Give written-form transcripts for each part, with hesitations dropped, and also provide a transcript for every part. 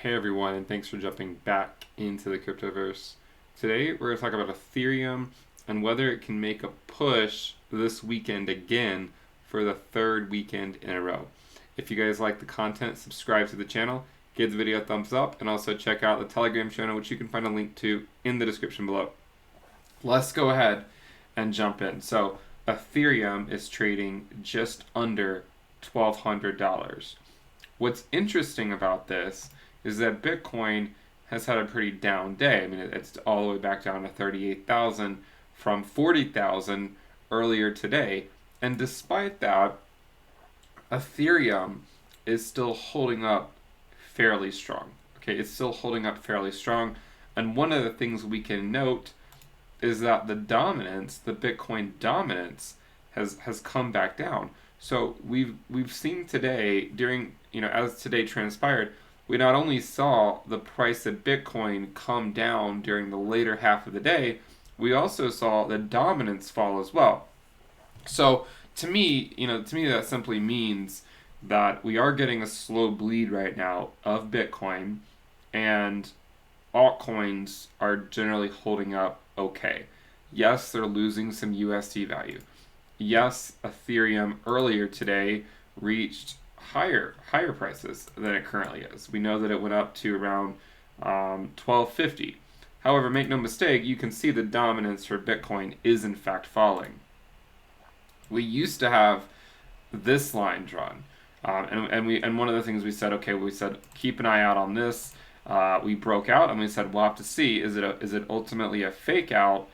Hey everyone, and thanks for jumping back into the cryptoverse. Today we're going to talk about Ethereum and whether it can make a push this weekend again for the third weekend in a row. If you guys like the content, subscribe to the channel, give the video a thumbs up, and also check out the Telegram channel, which you can find a link to in the description below. Let's go ahead and jump in. So Ethereum is trading just under $1,200. What's interesting about this is that Bitcoin has had a pretty down day. I mean, it's all the way back down to 38,000 from 40,000 earlier today. And despite that, Ethereum is still holding up fairly strong. Okay, it's still holding up fairly strong. And one of the things we can note is that the Bitcoin dominance has come back down. So we've seen today, as today transpired, we not only saw the price of Bitcoin come down during the later half of the day, we also saw the dominance fall as well. So to me that simply means that we are getting a slow bleed right now of Bitcoin, and altcoins are generally holding up okay. Yes, they're losing some USD value. Yes, Ethereum earlier today reached higher prices than it currently is. We know that it went up to around 1250. However, make no mistake, you can see the dominance for Bitcoin is in fact falling. We used to have this line drawn, and one of the things we said, keep an eye out on this. We broke out and we said we'll have to see, is it ultimately a fake out,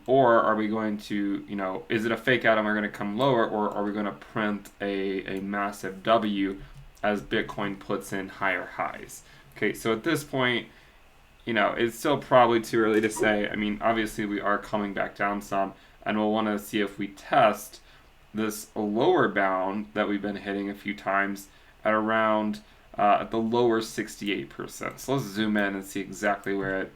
or are we going to, is it a fake out and we're going to come lower, or are we going to print a massive W as Bitcoin puts in higher highs? Okay, so at this point, it's still probably too early to say. I mean, obviously we are coming back down some, and we'll want to see if we test this lower bound that we've been hitting a few times at around at the lower 68%. So let's zoom in and see exactly where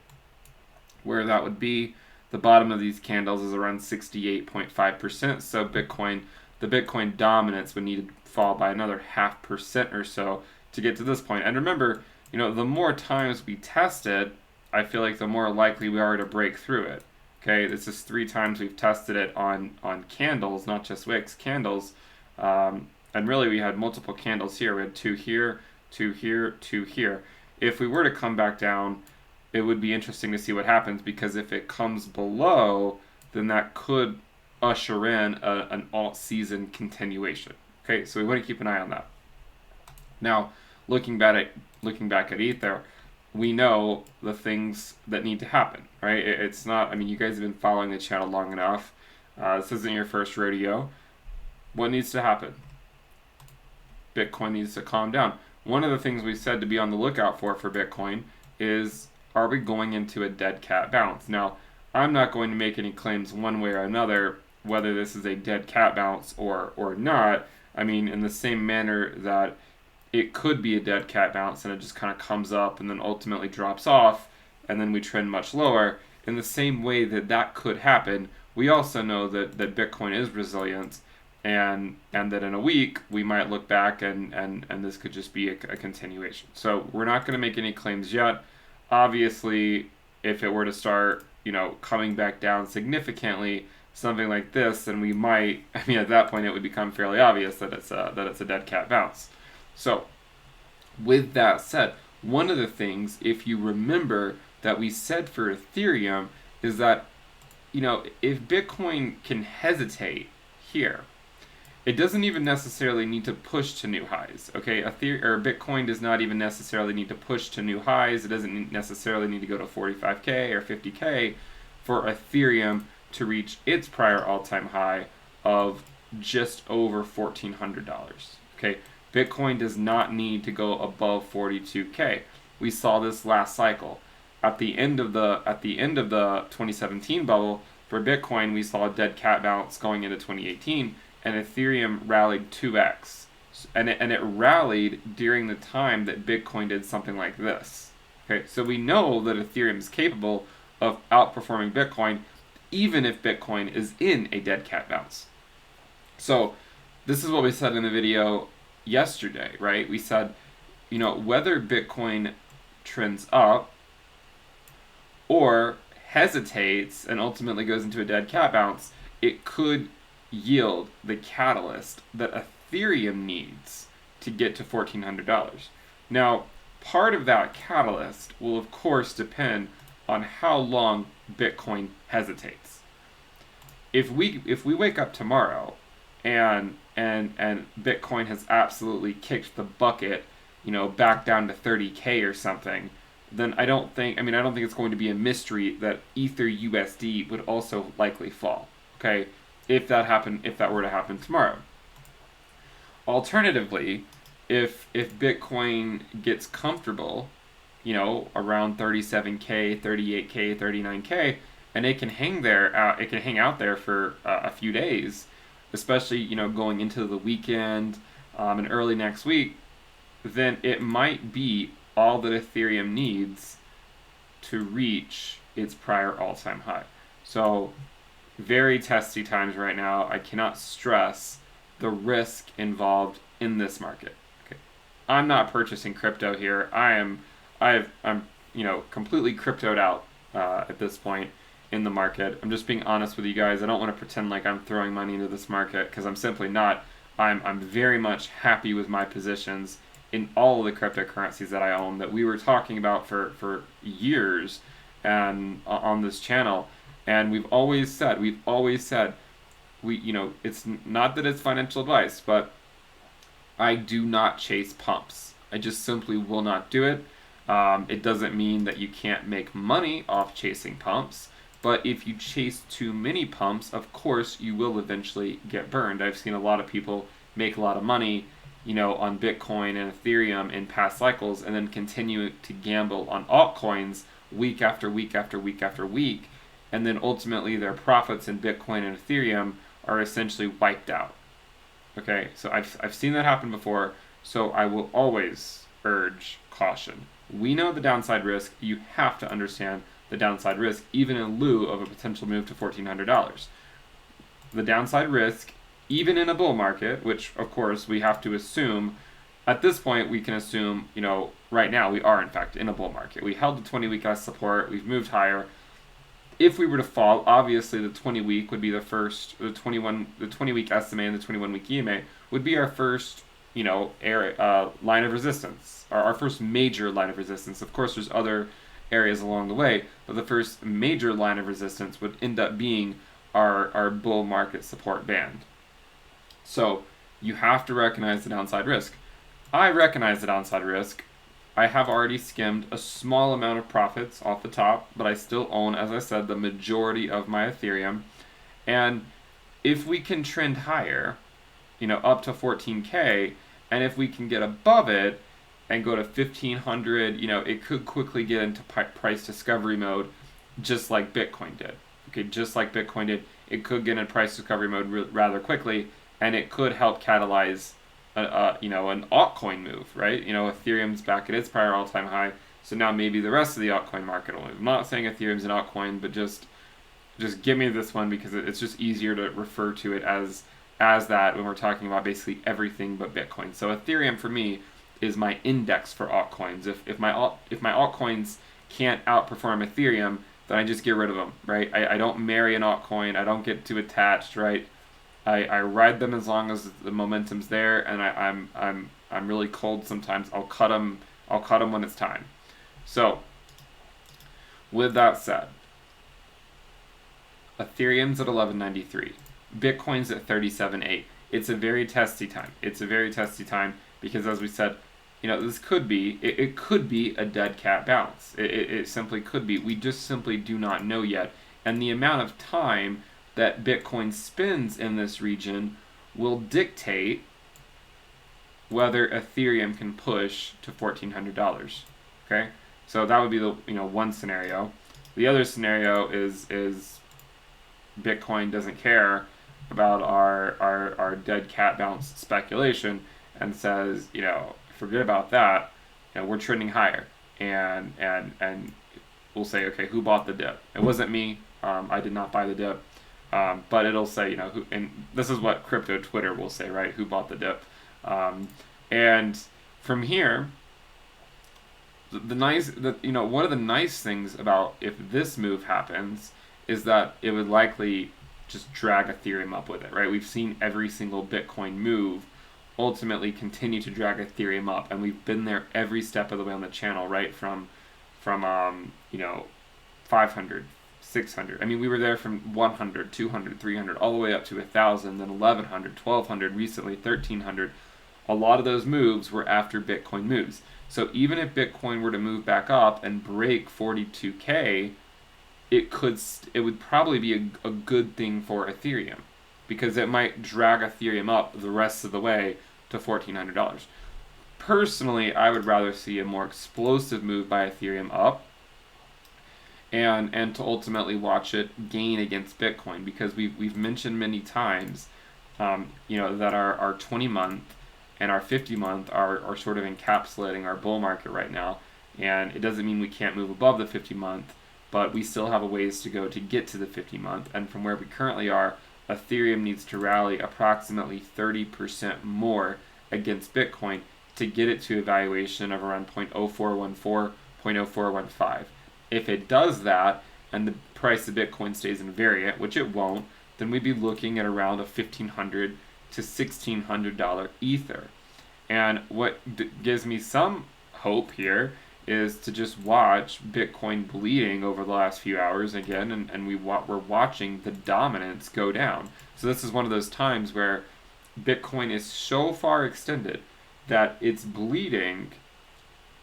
that would be. The bottom of these candles is around 68.5%. So the Bitcoin dominance would need to fall by another 0.5% or so to get to this point. And remember, the more times we test it, I feel like the more likely we are to break through it. Okay, this is 3 times we've tested it on candles, not just wicks, candles. And really we had multiple candles here. We had 2 here, 2 here, 2 here. If we were to come back down, it would be interesting to see what happens, because if it comes below, then that could usher in an alt season continuation. Okay, so we want to keep an eye on that. Now, looking back at Ether, we know the things that need to happen, right? It's not, I mean, you guys have been following the channel long enough. This isn't your first rodeo. What needs to happen? Bitcoin needs to calm down. One of the things we said to be on the lookout for Bitcoin is, are we going into a dead cat bounce? Now, I'm not going to make any claims one way or another whether this is a dead cat bounce or not. I mean, in the same manner that it could be a dead cat bounce and it just kind of comes up and then ultimately drops off and then we trend much lower. In the same way that could happen, we also know that Bitcoin is resilient, and that in a week we might look back and this could just be a continuation. So we're not going to make any claims yet. Obviously, if it were to start, coming back down significantly, something like this, then we might, at that point it would become fairly obvious that it's a dead cat bounce. So, with that said, one of the things, if you remember, that we said for Ethereum is that, if Bitcoin can hesitate here, it doesn't even necessarily need to push to new highs, okay? Bitcoin does not even necessarily need to push to new highs. It doesn't necessarily need to go to 45K or 50K for Ethereum to reach its prior all-time high of just over $1,400, okay? Bitcoin does not need to go above 42K. We saw this last cycle. At the end of the 2017 bubble for Bitcoin, we saw a dead cat bounce going into 2018. And Ethereum rallied 2x, and it rallied during the time that Bitcoin did something like this. Okay, so we know that Ethereum is capable of outperforming Bitcoin, even if Bitcoin is in a dead cat bounce. So this is what we said in the video yesterday, right? We said whether Bitcoin trends up or hesitates and ultimately goes into a dead cat bounce, it could yield the catalyst that Ethereum needs to get to $1,400. Now, part of that catalyst will of course depend on how long Bitcoin hesitates. If we wake up tomorrow and Bitcoin has absolutely kicked the bucket, back down to 30K or something, then I don't think it's going to be a mystery that Ether USD would also likely fall. Okay, if that were to happen tomorrow. Alternatively, if Bitcoin gets comfortable, around 37K, 38K, 39K, and it can hang out there for a few days, especially going into the weekend and early next week, then it might be all that Ethereum needs to reach its prior all-time high. So very testy times right now. I cannot stress the risk involved in this market. Okay, I'm not purchasing crypto here. I'm completely cryptoed out at this point in the market. I'm just being honest with you guys. I don't want to pretend like I'm throwing money into this market because I'm simply not. I'm very much happy with my positions in all of the cryptocurrencies that I own that we were talking about for years and on this channel. And we've always said it's not that it's financial advice, but I do not chase pumps. I just simply will not do it. It doesn't mean that you can't make money off chasing pumps, but if you chase too many pumps, of course you will eventually get burned. I've seen a lot of people make a lot of money, on Bitcoin and Ethereum in past cycles, and then continue to gamble on altcoins week after week after week after week, and then ultimately their profits in Bitcoin and Ethereum are essentially wiped out. Okay, so I've seen that happen before, so I will always urge caution. We know the downside risk. You have to understand the downside risk, even in lieu of a potential move to $1,400. The downside risk, even in a bull market, which of course we have to assume, at this point we can assume, right now we are in fact in a bull market. We held the 20-week as support, we've moved higher. If we were to fall, obviously the 20-week would be the 20-week SMA and the 21-week EMA would be our first, line of resistance, our first major line of resistance. Of course, there's other areas along the way, but the first major line of resistance would end up being our bull market support band. So you have to recognize the downside risk. I recognize the downside risk. I have already skimmed a small amount of profits off the top, but I still own, as I said, the majority of my Ethereum. And if we can trend higher, up to 14K, and if we can get above it and go to 1,500, it could quickly get into price discovery mode, just like Bitcoin did. Okay, just like Bitcoin did, it could get in price discovery mode rather quickly, and it could help catalyze an altcoin move, right? Ethereum's back at its prior all-time high, so now maybe the rest of the altcoin market will move. I'm not saying Ethereum's an altcoin, but just give me this one because it's just easier to refer to it as that when we're talking about basically everything but Bitcoin. So Ethereum for me is my index for altcoins. If my altcoins can't outperform Ethereum, then I just get rid of them, right? I don't marry an altcoin. I don't get too attached, right? I ride them as long as the momentum's there, and I'm really cold sometimes. I'll cut them when it's time. So, with that said, Ethereum's at 1193, Bitcoin's at 37.8. It's a very testy time. Because, as we said, this could be it could be a dead cat bounce. It simply could be. We just simply do not know yet, and the amount of time that Bitcoin spends in this region will dictate whether Ethereum can push to $1,400. Okay, so that would be the one scenario. The other scenario is Bitcoin doesn't care about our dead cat bounce speculation and says, forget about that. We're trending higher, and we'll say, okay, who bought the dip? It wasn't me. I did not buy the dip. But it'll say, who, and this is what crypto Twitter will say, right? Who bought the dip? And from here, one of the nice things about if this move happens is that it would likely just drag Ethereum up with it, right? We've seen every single Bitcoin move ultimately continue to drag Ethereum up, and we've been there every step of the way on the channel, right? From 500, 600. I mean, we were there from 100, 200, 300, all the way up to 1,000, then 1,100, 1,200, recently 1,300. A lot of those moves were after Bitcoin moves. So even if Bitcoin were to move back up and break 42K, it would probably be a good thing for Ethereum, because it might drag Ethereum up the rest of the way to $1,400. Personally, I would rather see a more explosive move by Ethereum up, and to ultimately watch it gain against Bitcoin, because we've mentioned many times, that our 20-month and our 50-month are sort of encapsulating our bull market right now, and it doesn't mean we can't move above the 50-month, but we still have a ways to go to get to the 50-month, and from where we currently are, Ethereum needs to rally approximately 30% more against Bitcoin to get it to a valuation of around 0.0414, 0.0415. If it does that, and the price of Bitcoin stays invariant, which it won't, then we'd be looking at around a $1,500 to $1,600 Ether. And what gives me some hope here is to just watch Bitcoin bleeding over the last few hours again, and we're watching the dominance go down. So this is one of those times where Bitcoin is so far extended that it's bleeding,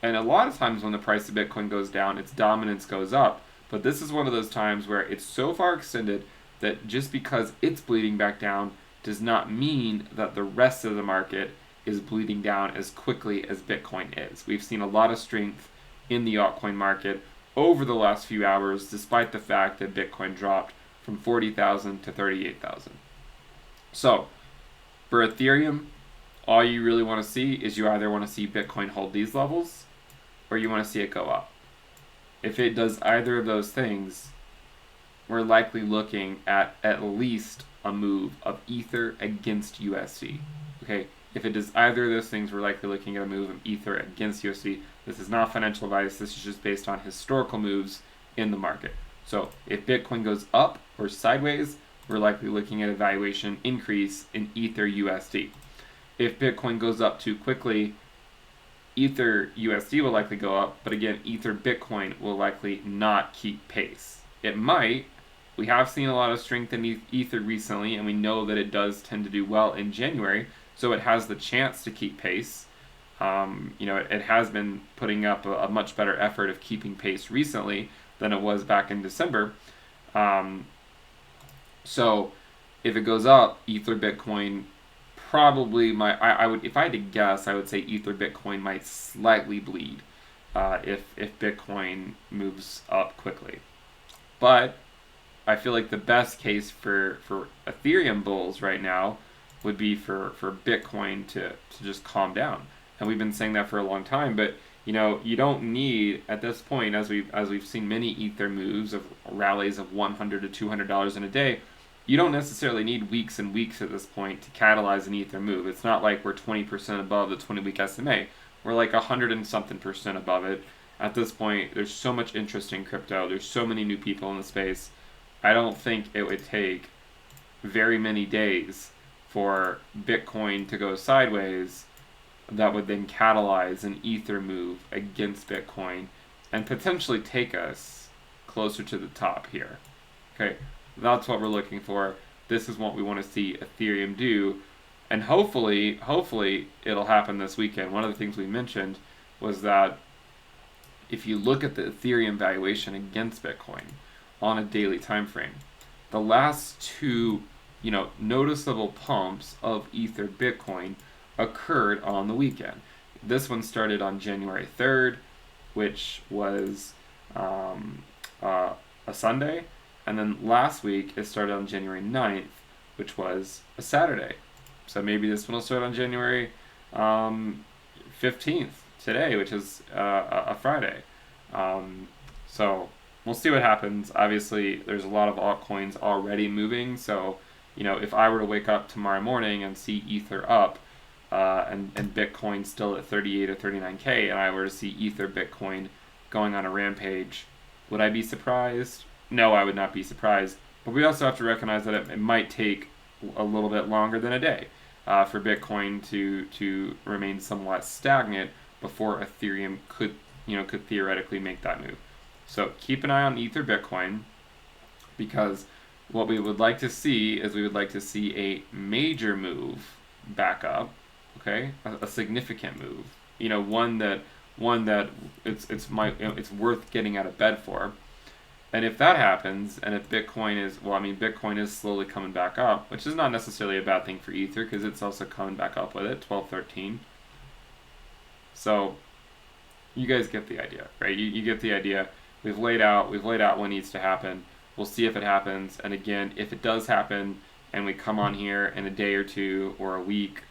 and a lot of times when the price of Bitcoin goes down, its dominance goes up. But this is one of those times where it's so far extended that just because it's bleeding back down does not mean that the rest of the market is bleeding down as quickly as Bitcoin is. We've seen a lot of strength in the altcoin market over the last few hours, despite the fact that Bitcoin dropped from 40,000 to 38,000. So, for Ethereum, all you really want to see is you either want to see Bitcoin hold these levels, or you want to see it go up. If it does either of those things, we're likely looking at least a move of Ether against USD. Okay, if it does either of those things, we're likely looking at a move of Ether against USD. This is not financial advice. This is just based on historical moves in the market. So if Bitcoin goes up or sideways, we're likely looking at a valuation increase in Ether USD. If Bitcoin goes up too quickly, Ether USD will likely go up, but again, Ether Bitcoin will likely not keep pace. It might. We have seen a lot of strength in Ether recently, and we know that it does tend to do well in January, so it has the chance to keep pace. It has been putting up a much better effort of keeping pace recently than it was back in December. So if it goes up, Ether Bitcoin probably might. I would, if I had to guess, I would say Ether Bitcoin might slightly bleed if Bitcoin moves up quickly. But I feel like the best case for Ethereum bulls right now would be for Bitcoin to just calm down. And we've been saying that for a long time, but you don't need, at this point, as we've seen many Ether moves of rallies of $100 to $200 in a day, you don't necessarily need weeks and weeks at this point to catalyze an Ether move. It's not like we're 20% above the 20-week SMA. We're like 100 and something percent above it. At this point, there's so much interest in crypto. There's so many new people in the space. I don't think it would take very many days for Bitcoin to go sideways that would then catalyze an Ether move against Bitcoin and potentially take us closer to the top here. Okay, that's what we're looking for. This is what we want to see Ethereum do, and hopefully it'll happen this weekend. One of the things we mentioned was that if you look at the Ethereum valuation against Bitcoin on a daily time frame, the last two noticeable pumps of Ether Bitcoin occurred on the weekend. This one started on January 3rd, which was a Sunday, and then last week it started on January 9th, which was a Saturday. So maybe this one will start on January 15th, today, which is a Friday. So we'll see what happens. Obviously, there's a lot of altcoins already moving, so if I were to wake up tomorrow morning and see Ether up, and Bitcoin still at 38 or 39K, and I were to see Ether Bitcoin going on a rampage, would I be surprised? No, I would not be surprised. But we also have to recognize that it might take a little bit longer than a day for Bitcoin to remain somewhat stagnant before Ethereum could theoretically make that move. So keep an eye on Ether Bitcoin, because what we would like to see is we would like to see a major move back up, okay, a significant move, one that it's worth getting out of bed for. And if that happens, and if Bitcoin is slowly coming back up, which is not necessarily a bad thing for Ether, because it's also coming back up with it, 12, 13. So you guys get the idea, right? You get the idea. We've laid out what needs to happen. We'll see if it happens. And again, if it does happen, and we come on here in a day or two or a week,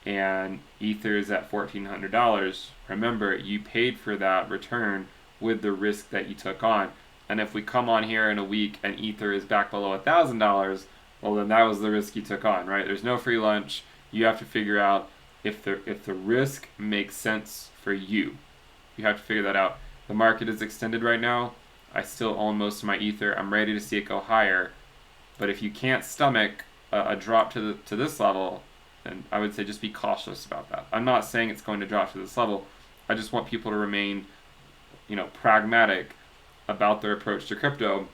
and Ether is at $1,400, remember, you paid for that return with the risk that you took on. And if we come on here in a week and Ether is back below $1,000, well, then that was the risk you took on, right? There's no free lunch. You have to figure out if the risk makes sense for you. You have to figure that out. The market is extended right now. I still own most of my Ether. I'm ready to see it go higher. But if you can't stomach a drop to this level, then I would say just be cautious about that. I'm not saying it's going to drop to this level. I just want people to remain, pragmatic about their approach to crypto,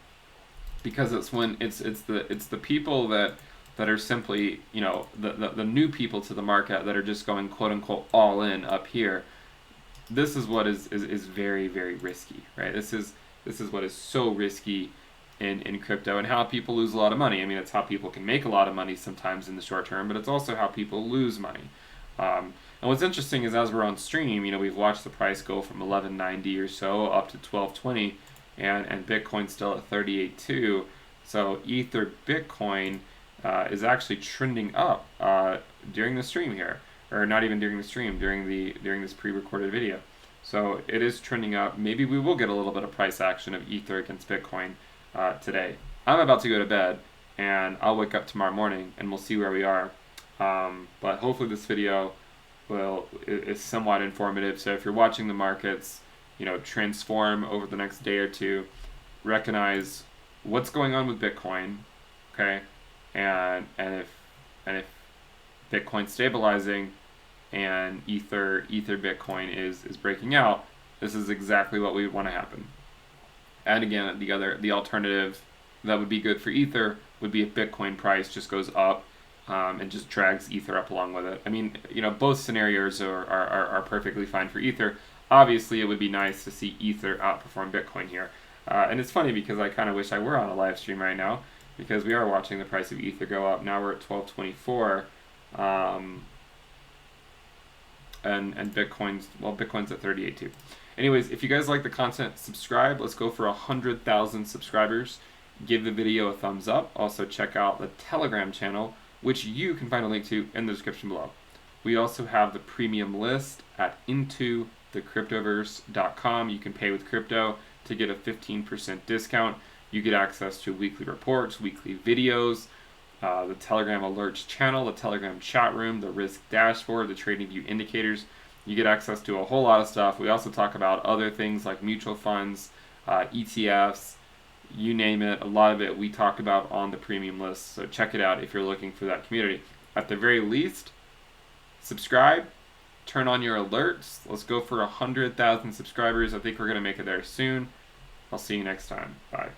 because it's the people that are simply, the new people to the market that are just going quote unquote all in up here. This is what is very, very risky, right? This is what is so risky in crypto, and how people lose a lot of money. I mean, it's how people can make a lot of money sometimes in the short term, but it's also how people lose money. And what's interesting is, as we're on stream, we've watched the price go from 1190 or so up to 1220, and Bitcoin's still at 38.2. So Ether Bitcoin is actually trending up during the stream here, or not even during the stream, during this pre-recorded video. So it is trending up. Maybe we will get a little bit of price action of Ether against Bitcoin today. I'm about to go to bed, and I'll wake up tomorrow morning, and we'll see where we are. But hopefully this video is somewhat informative. So if you're watching the markets, transform over the next day or two, recognize what's going on with Bitcoin, okay, and if Bitcoin's stabilizing and Ether Bitcoin is breaking out, this is exactly what we want to happen. And again, the alternative that would be good for Ether would be if Bitcoin price just goes up and just drags Ether up along with it. I mean, both scenarios are perfectly fine for Ether. Obviously, it would be nice to see Ether outperform Bitcoin here. And it's funny because I kind of wish I were on a live stream right now, because we are watching the price of Ether go up. Now we're at 1224, and Bitcoin's at 38 too. Anyways, if you guys like the content, subscribe. Let's go for 100,000 subscribers. Give the video a thumbs up. Also check out the Telegram channel, which you can find a link to in the description below. We also have the premium list at intothecryptoverse.com. You can pay with crypto to get a 15% discount. You get access to weekly reports, weekly videos, the Telegram alerts channel, the Telegram chat room, the risk dashboard, the trading view indicators. You get access to a whole lot of stuff. We also talk about other things like mutual funds, ETFs, you name it. A lot of it we talk about on the premium list. So check it out if you're looking for that community. At the very least, subscribe, turn on your alerts. Let's go for 100,000 subscribers. I think we're going to make it there soon. I'll see you next time. Bye.